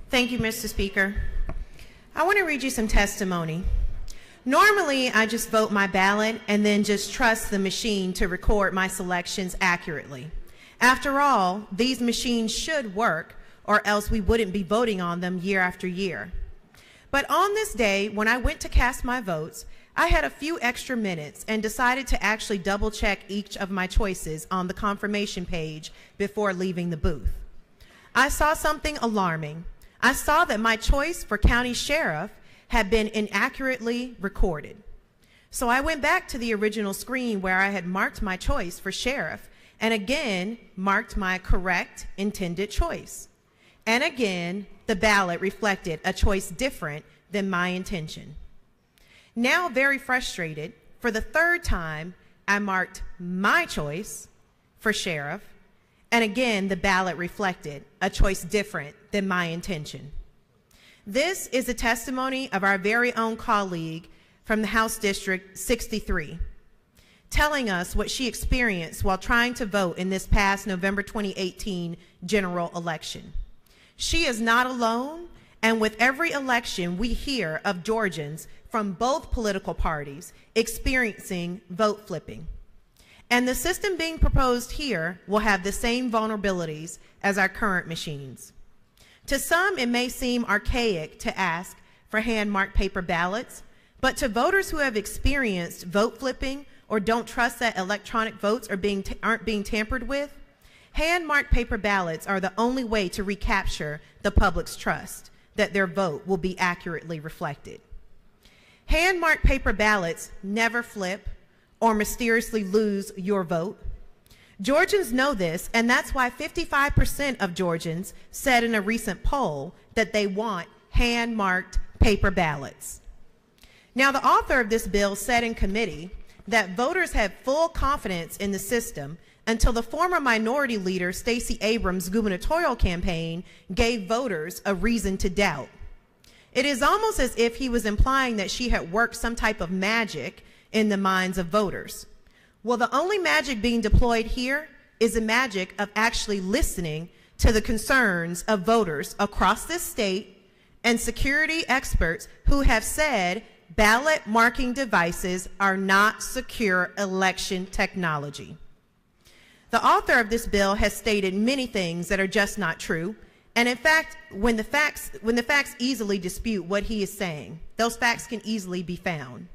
Thank you, Mr. Speaker. I want to read you some testimony. Normally, I just vote my ballot and then just trust the machine to record my selections accurately. After all, these machines should work, or else we wouldn't be voting on them year after year. But on this day, when I went to cast my votes, I had a few extra minutes and decided to actually double check each of my choices on the confirmation page before leaving the booth. I saw something alarming. I saw that my choice for county sheriff had been inaccurately recorded. So I went back to the original screen where I had marked my choice for sheriff and again marked my correct intended choice. And again, the ballot reflected a choice different than my intention. Now very frustrated, for the third time, I marked my choice for sheriff, and again, the ballot reflected a choice different than my intention. This is a testimony of our very own colleague from the House District 63, telling us what she experienced while trying to vote in this past November 2018 general election. She is not alone, and with every election, we hear of Georgians from both political parties experiencing vote flipping. And the system being proposed here will have the same vulnerabilities as our current machines. To some, it may seem archaic to ask for hand-marked paper ballots, but to voters who have experienced vote flipping or don't trust that electronic votes aren't being tampered with, hand-marked paper ballots are the only way to recapture the public's trust that their vote will be accurately reflected. Hand-marked paper ballots never flip or mysteriously lose your vote. Georgians know this, and that's why 55% of Georgians said in a recent poll that they want hand-marked paper ballots. Now, the author of this bill said in committee that voters had full confidence in the system until the former minority leader Stacey Abrams' gubernatorial campaign gave voters a reason to doubt. It is almost as if he was implying that she had worked some type of magic in the minds of voters. Well, the only magic being deployed here is the magic of actually listening to the concerns of voters across this state and security experts who have said ballot marking devices are not secure election technology. The author of this bill has stated many things that are just not true. And in fact, when the facts easily dispute what he is saying, those facts can easily be found.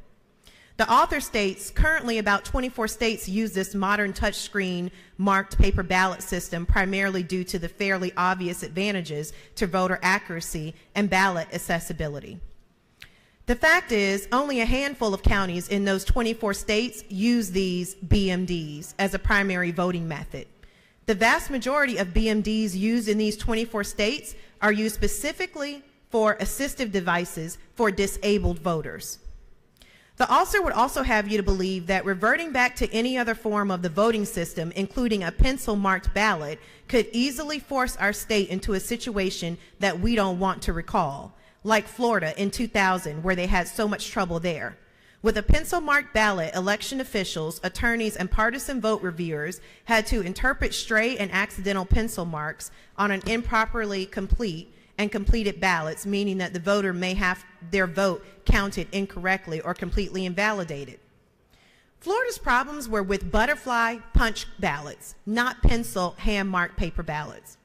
The author states currently about 24 states use this modern touchscreen marked paper ballot system primarily due to the fairly obvious advantages to voter accuracy and ballot accessibility. The fact is, only a handful of counties in those 24 states use these BMDs as a primary voting method. The vast majority of BMDs used in these 24 states are used specifically for assistive devices for disabled voters. The author would also have you to believe that reverting back to any other form of the voting system, including a pencil-marked ballot, could easily force our state into a situation that we don't want to recall, like Florida in 2000, where they had so much trouble there. With a pencil-marked ballot, election officials, attorneys, and partisan vote reviewers had to interpret stray and accidental pencil marks on an improperly complete and completed ballots, meaning that the voter may have their vote counted incorrectly or completely invalidated. Florida's problems were with butterfly punch ballots, not pencil hand-marked paper ballots.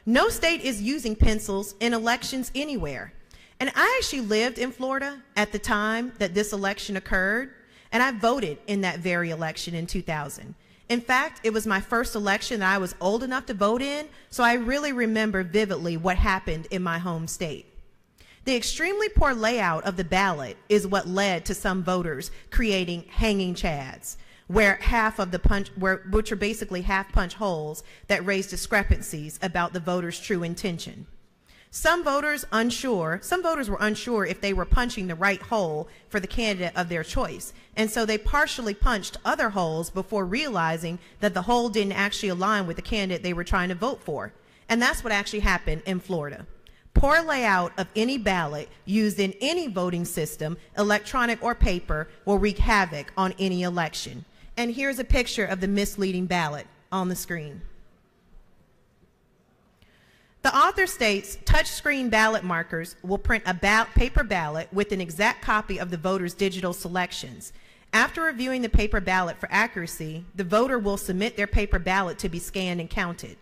No state is using pencils in elections anywhere. And I actually lived in Florida at the time that this election occurred, and I voted in that very election in 2000. In fact, it was my first election that I was old enough to vote in, so I really remember vividly what happened in my home state. The extremely poor layout of the ballot is what led to some voters creating hanging chads, which are basically half punch holes that raise discrepancies about the voter's true intention. Some voters were unsure if they were punching the right hole for the candidate of their choice, and so they partially punched other holes before realizing that the hole didn't actually align with the candidate they were trying to vote for. And that's what actually happened in Florida. Poor layout of any ballot used in any voting system, electronic or paper, will wreak havoc on any election. And here's a picture of the misleading ballot on the screen. The author states, touchscreen ballot markers will print a paper ballot with an exact copy of the voter's digital selections. After reviewing the paper ballot for accuracy, the voter will submit their paper ballot to be scanned and counted.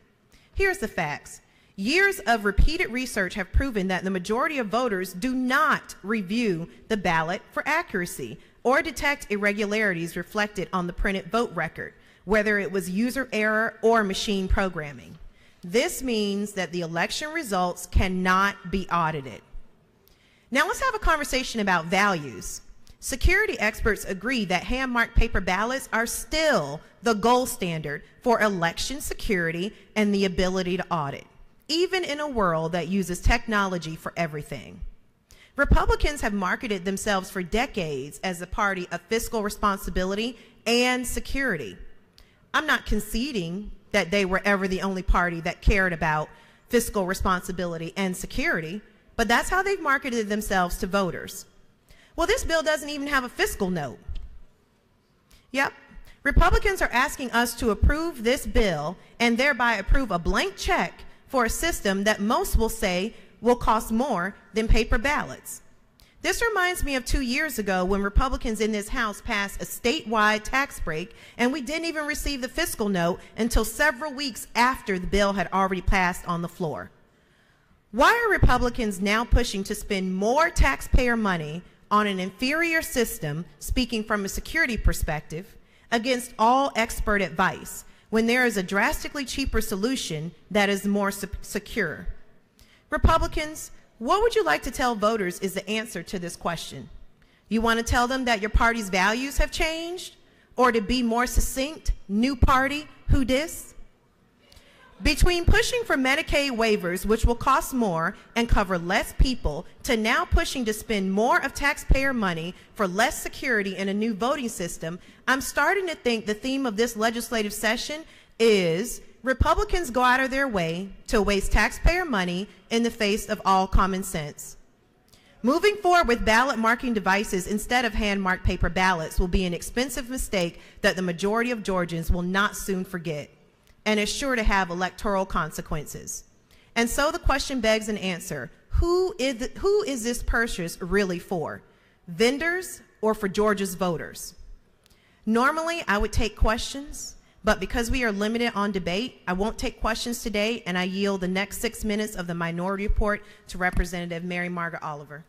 Here's the facts. Years of repeated research have proven that the majority of voters do not review the ballot for accuracy or detect irregularities reflected on the printed vote record, whether it was user error or machine programming. This means that the election results cannot be audited. Now let's have a conversation about values. Security experts agree that hand-marked paper ballots are still the gold standard for election security and the ability to audit, even in a world that uses technology for everything. Republicans have marketed themselves for decades as a party of fiscal responsibility and security. I'm not conceding that they were ever the only party that cared about fiscal responsibility and security, but that's how they've marketed themselves to voters. Well, this bill doesn't even have a fiscal note. Yep. Republicans are asking us to approve this bill and thereby approve a blank check for a system that most will say will cost more than paper ballots. This reminds me of 2 years ago when Republicans in this House passed a statewide tax break, and we didn't even receive the fiscal note until several weeks after the bill had already passed on the floor. Why are Republicans now pushing to spend more taxpayer money on an inferior system, speaking from a security perspective, against all expert advice, when there is a drastically cheaper solution that is more secure? Republicans, what would you like to tell voters is the answer to this question? You want to tell them that your party's values have changed? Or to be more succinct, new party, who dis? Between pushing for Medicaid waivers, which will cost more and cover less people, to now pushing to spend more of taxpayer money for less security in a new voting system, I'm starting to think the theme of this legislative session is Republicans go out of their way to waste taxpayer money in the face of all common sense. Moving forward with ballot marking devices instead of hand-marked paper ballots will be an expensive mistake that the majority of Georgians will not soon forget, and is sure to have electoral consequences. And so the question begs an answer. Who is this purchase really for? Vendors or for Georgia's voters? Normally, I would take questions, but because we are limited on debate, I won't take questions today, and I yield the next 6 minutes of the Minority Report to Representative Mary Margaret Oliver.